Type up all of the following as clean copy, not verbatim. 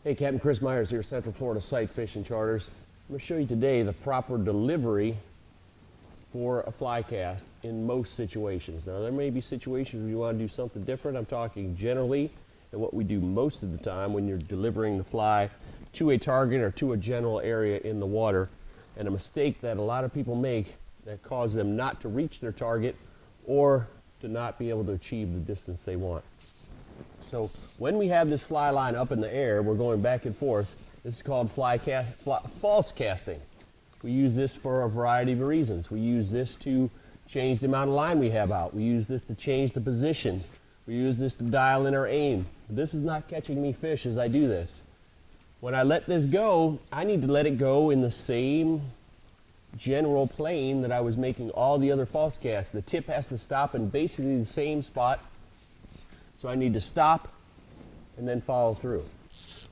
Hey, Captain Chris Myers here, Central Florida Sight Fishing Charters. I'm going to show you today the proper delivery for a fly cast in most situations. Now, there may be situations where you want to do something different. I'm talking generally and what we do most of the time when you're delivering the fly to a target or to a general area in the water. And a mistake that a lot of people make that causes them not to reach their target or to not be able to achieve the distance they want. So when we have this fly line up in the air, we're going back and forth. This is called false casting. We use this for a variety of reasons. We use this to change the amount of line we have out. We use this to change the position. We use this to dial in our aim. This is not catching me fish as I do this. When I let this go, I need to let it go in the same general plane that I was making all the other false casts. The tip has to stop in basically the same spot. So I need to stop and then follow through.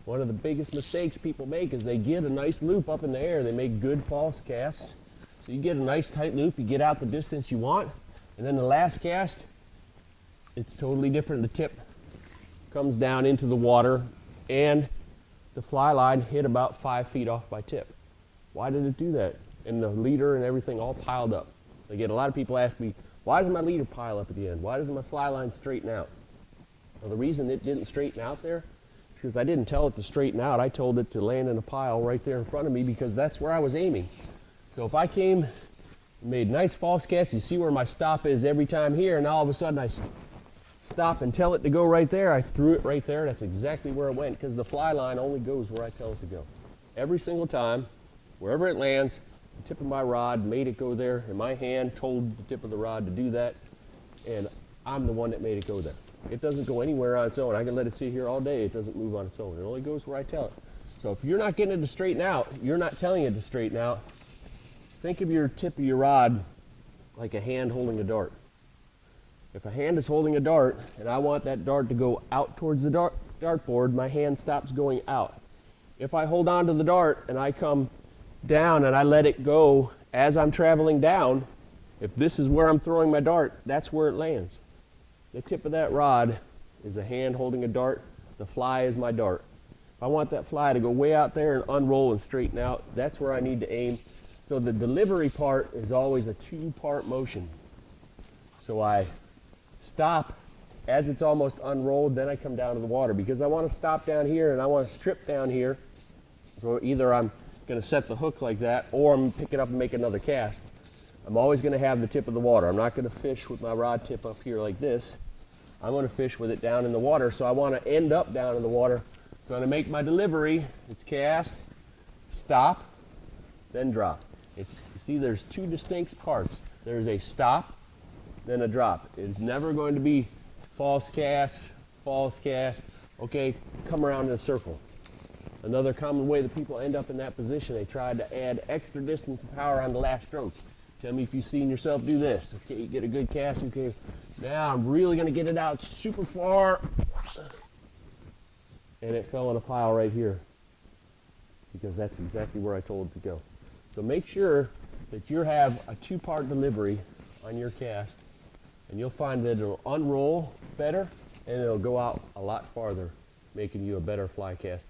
One of the biggest mistakes people make is they get a nice loop up in the air. They make good false casts. So you get a nice tight loop, you get out the distance you want, and then the last cast, it's totally different. The tip comes down into the water and the fly line hit about 5 feet off my tip. Why did it do that? And the leader and everything all piled up. I get a lot of people ask me, why does my leader pile up at the end? Why doesn't my fly line straighten out? Well, the reason it didn't straighten out there is because I didn't tell it to straighten out. I told it to land in a pile right there in front of me because that's where I was aiming. So if I came and made nice false casts, you see where my stop is every time here, and all of a sudden I stop and tell it to go right there. I threw it right there. That's exactly where it went because the fly line only goes where I tell it to go. Every single time, wherever it lands, the tip of my rod made it go there, and my hand told the tip of the rod to do that, and I'm the one that made it go there. It doesn't go anywhere on its own. I can let it sit here all day. It doesn't move on its own. It only goes where I tell it. So if you're not getting it to straighten out, you're not telling it to straighten out. Think of your tip of your rod like a hand holding a dart. If a hand is holding a dart and I want that dart to go out towards the dartboard, my hand stops going out. If I hold on to the dart and I come down and I let it go as I'm traveling down, if this is where I'm throwing my dart, that's where it lands. The tip of that rod is a hand holding a dart. The fly is my dart. If I want that fly to go way out there and unroll and straighten out, that's where I need to aim. So the delivery part is always a two-part motion. So I stop as it's almost unrolled, then I come down to the water because I want to stop down here and I want to strip down here. So either I'm going to set the hook like that or I'm going to pick it up and make another cast. I'm always going to have the tip of the water. I'm not going to fish with my rod tip up here like this. I'm going to fish with it down in the water, so I want to end up down in the water. So I'm going to make my delivery. It's cast, stop, then drop. You see, there's two distinct parts. There's a stop, then a drop. It's never going to be false cast, okay, come around in a circle. Another common way that people end up in that position, they try to add extra distance and power on the last stroke. Tell me if you've seen yourself do this. Okay, you get a good cast. Okay, now I'm really going to get it out super far. And it fell in a pile right here because that's exactly where I told it to go. So make sure that you have a two-part delivery on your cast, and you'll find that it'll unroll better and it'll go out a lot farther, making you a better fly cast.